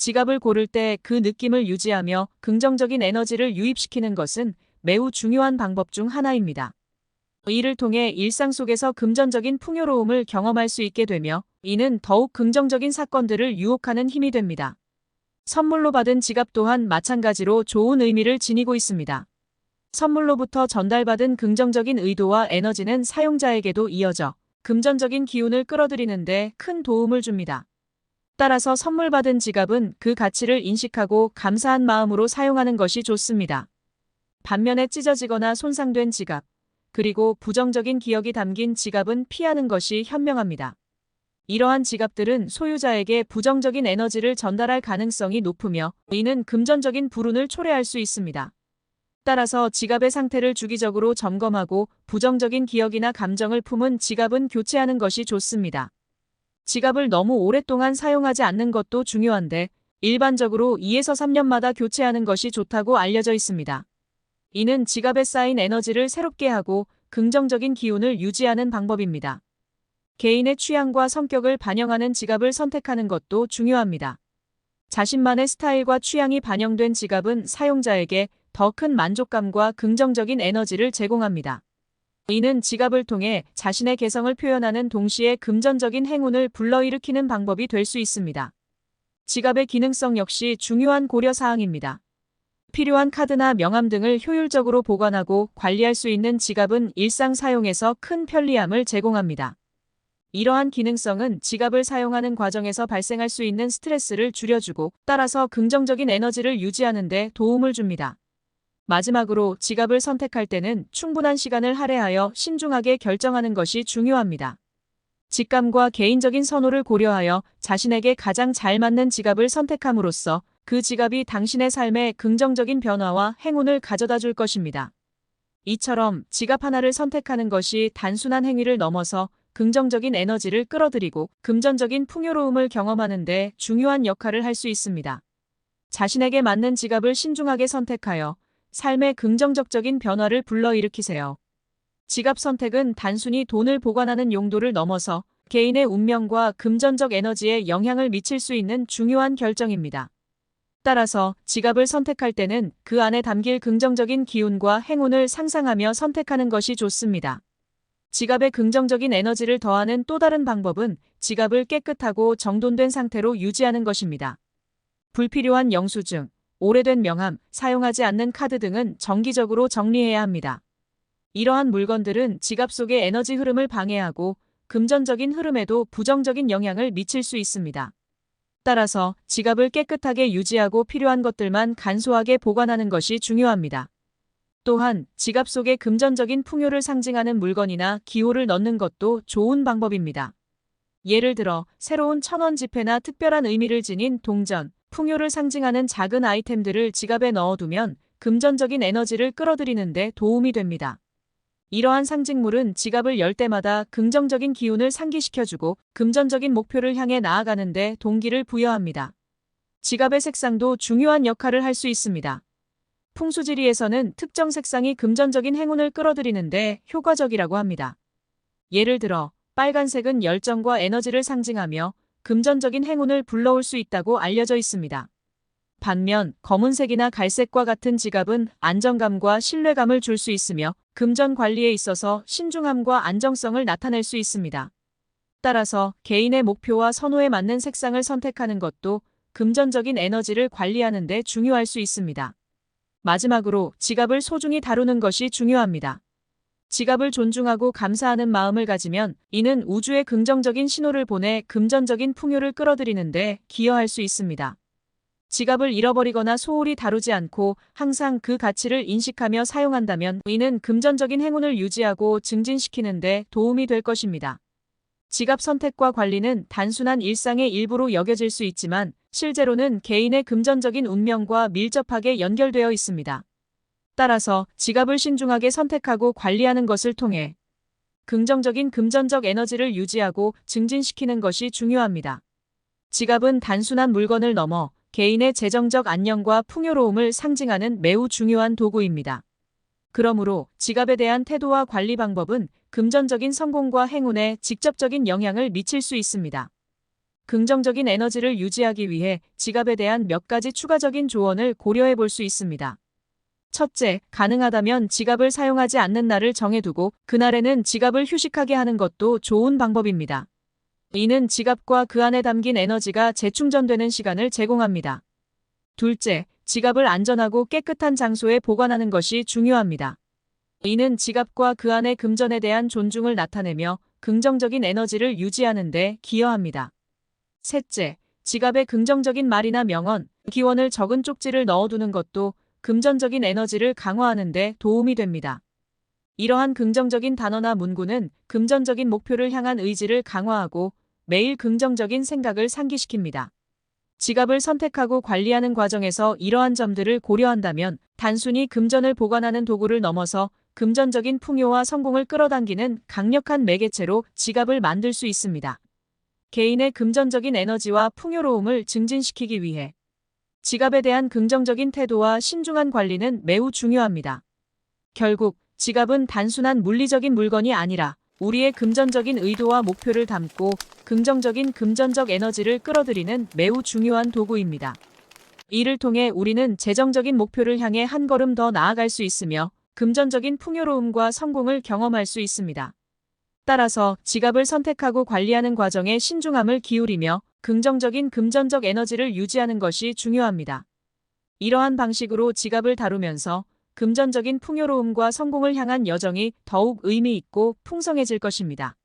지갑을 고를 때 그 느낌을 유지하며 긍정적인 에너지를 유입시키는 것은 매우 중요한 방법 중 하나입니다. 이를 통해 일상 속에서 금전적인 풍요로움을 경험할 수 있게 되며 이는 더욱 긍정적인 사건들을 유혹하는 힘이 됩니다. 선물로 받은 지갑 또한 마찬가지로 좋은 의미를 지니고 있습니다. 선물로부터 전달받은 긍정적인 의도와 에너지는 사용자에게도 이어져 금전적인 기운을 끌어들이는 데 큰 도움을 줍니다. 따라서 선물 받은 지갑은 그 가치를 인식하고 감사한 마음으로 사용하는 것이 좋습니다. 반면에 찢어지거나 손상된 지갑, 그리고 부정적인 기억이 담긴 지갑은 피하는 것이 현명합니다. 이러한 지갑들은 소유자에게 부정적인 에너지를 전달할 가능성이 높으며 이는 금전적인 불운을 초래할 수 있습니다. 따라서 지갑의 상태를 주기적으로 점검하고 부정적인 기억이나 감정을 품은 지갑은 교체하는 것이 좋습니다. 지갑을 너무 오랫동안 사용하지 않는 것도 중요한데 일반적으로 2에서 3년마다 교체하는 것이 좋다고 알려져 있습니다. 이는 지갑에 쌓인 에너지를 새롭게 하고 긍정적인 기운을 유지하는 방법입니다. 개인의 취향과 성격을 반영하는 지갑을 선택하는 것도 중요합니다. 자신만의 스타일과 취향이 반영된 지갑은 사용자에게 더 큰 만족감과 긍정적인 에너지를 제공합니다. 이는 지갑을 통해 자신의 개성을 표현하는 동시에 금전적인 행운을 불러일으키는 방법이 될 수 있습니다. 지갑의 기능성 역시 중요한 고려사항입니다. 필요한 카드나 명함 등을 효율적으로 보관하고 관리할 수 있는 지갑은 일상 사용에서 큰 편리함을 제공합니다. 이러한 기능성은 지갑을 사용하는 과정에서 발생할 수 있는 스트레스를 줄여주고 따라서 긍정적인 에너지를 유지하는 데 도움을 줍니다. 마지막으로 지갑을 선택할 때는 충분한 시간을 할애하여 신중하게 결정하는 것이 중요합니다. 직감과 개인적인 선호를 고려하여 자신에게 가장 잘 맞는 지갑을 선택함으로써 그 지갑이 당신의 삶에 긍정적인 변화와 행운을 가져다 줄 것입니다. 이처럼 지갑 하나를 선택하는 것이 단순한 행위를 넘어서 긍정적인 에너지를 끌어들이고 금전적인 풍요로움을 경험하는 데 중요한 역할을 할 수 있습니다. 자신에게 맞는 지갑을 신중하게 선택하여 삶의 긍정적인 변화를 불러일으키세요. 지갑 선택은 단순히 돈을 보관하는 용도를 넘어서 개인의 운명과 금전적 에너지에 영향을 미칠 수 있는 중요한 결정입니다. 따라서 지갑을 선택할 때는 그 안에 담길 긍정적인 기운과 행운을 상상하며 선택하는 것이 좋습니다. 지갑에 긍정적인 에너지를 더하는 또 다른 방법은 지갑을 깨끗하고 정돈된 상태로 유지하는 것입니다. 불필요한 영수증, 오래된 명함, 사용하지 않는 카드 등은 정기적으로 정리해야 합니다. 이러한 물건들은 지갑 속의 에너지 흐름을 방해하고 금전적인 흐름에도 부정적인 영향을 미칠 수 있습니다. 따라서 지갑을 깨끗하게 유지하고 필요한 것들만 간소하게 보관하는 것이 중요합니다. 또한 지갑 속에 금전적인 풍요를 상징하는 물건이나 기호를 넣는 것도 좋은 방법입니다. 예를 들어 새로운 1,000원 지폐나 특별한 의미를 지닌 동전, 풍요를 상징하는 작은 아이템들을 지갑에 넣어두면 금전적인 에너지를 끌어들이는 데 도움이 됩니다. 이러한 상징물은 지갑을 열 때마다 긍정적인 기운을 상기시켜주고 금전적인 목표를 향해 나아가는 데 동기를 부여합니다. 지갑의 색상도 중요한 역할을 할 수 있습니다. 풍수지리에서는 특정 색상이 금전적인 행운을 끌어들이는 데 효과적이라고 합니다. 예를 들어 빨간색은 열정과 에너지를 상징하며 금전적인 행운을 불러올 수 있다고 알려져 있습니다. 반면 검은색이나 갈색과 같은 지갑은 안정감과 신뢰감을 줄 수 있으며 금전 관리에 있어서 신중함과 안정성을 나타낼 수 있습니다. 따라서 개인의 목표와 선호에 맞는 색상을 선택하는 것도 금전적인 에너지를 관리하는 데 중요할 수 있습니다. 마지막으로 지갑을 소중히 다루는 것이 중요합니다. 지갑을 존중하고 감사하는 마음을 가지면 이는 우주에 긍정적인 신호를 보내 금전적인 풍요를 끌어들이는 데 기여할 수 있습니다. 지갑을 잃어버리거나 소홀히 다루지 않고 항상 그 가치를 인식하며 사용한다면 이는 금전적인 행운을 유지하고 증진시키는 데 도움이 될 것입니다. 지갑 선택과 관리는 단순한 일상의 일부로 여겨질 수 있지만 실제로는 개인의 금전적인 운명과 밀접하게 연결되어 있습니다. 따라서 지갑을 신중하게 선택하고 관리하는 것을 통해 긍정적인 금전적 에너지를 유지하고 증진시키는 것이 중요합니다. 지갑은 단순한 물건을 넘어 개인의 재정적 안녕과 풍요로움을 상징하는 매우 중요한 도구입니다. 그러므로 지갑에 대한 태도와 관리 방법은 금전적인 성공과 행운에 직접적인 영향을 미칠 수 있습니다. 긍정적인 에너지를 유지하기 위해 지갑에 대한 몇 가지 추가적인 조언을 고려해 볼 수 있습니다. 첫째, 가능하다면 지갑을 사용하지 않는 날을 정해두고 그날에는 지갑을 휴식하게 하는 것도 좋은 방법입니다. 이는 지갑과 그 안에 담긴 에너지가 재충전되는 시간을 제공합니다. 둘째, 지갑을 안전하고 깨끗한 장소에 보관하는 것이 중요합니다. 이는 지갑과 그 안의 금전에 대한 존중을 나타내며 긍정적인 에너지를 유지하는 데 기여합니다. 셋째, 지갑에 긍정적인 말이나 명언, 기원을 적은 쪽지를 넣어두는 것도 금전적인 에너지를 강화하는 데 도움이 됩니다. 이러한 긍정적인 단어나 문구는 금전적인 목표를 향한 의지를 강화하고 매일 긍정적인 생각을 상기시킵니다. 지갑을 선택하고 관리하는 과정에서 이러한 점들을 고려한다면 단순히 금전을 보관하는 도구를 넘어서 금전적인 풍요와 성공을 끌어당기는 강력한 매개체로 지갑을 만들 수 있습니다. 개인의 금전적인 에너지와 풍요로움을 증진시키기 위해 지갑에 대한 긍정적인 태도와 신중한 관리는 매우 중요합니다. 결국 지갑은 단순한 물리적인 물건이 아니라 우리의 금전적인 의도와 목표를 담고 긍정적인 금전적 에너지를 끌어들이는 매우 중요한 도구입니다. 이를 통해 우리는 재정적인 목표를 향해 한 걸음 더 나아갈 수 있으며 금전적인 풍요로움과 성공을 경험할 수 있습니다. 따라서 지갑을 선택하고 관리하는 과정에 신중함을 기울이며 긍정적인 금전적 에너지를 유지하는 것이 중요합니다. 이러한 방식으로 지갑을 다루면서 금전적인 풍요로움과 성공을 향한 여정이 더욱 의미 있고 풍성해질 것입니다.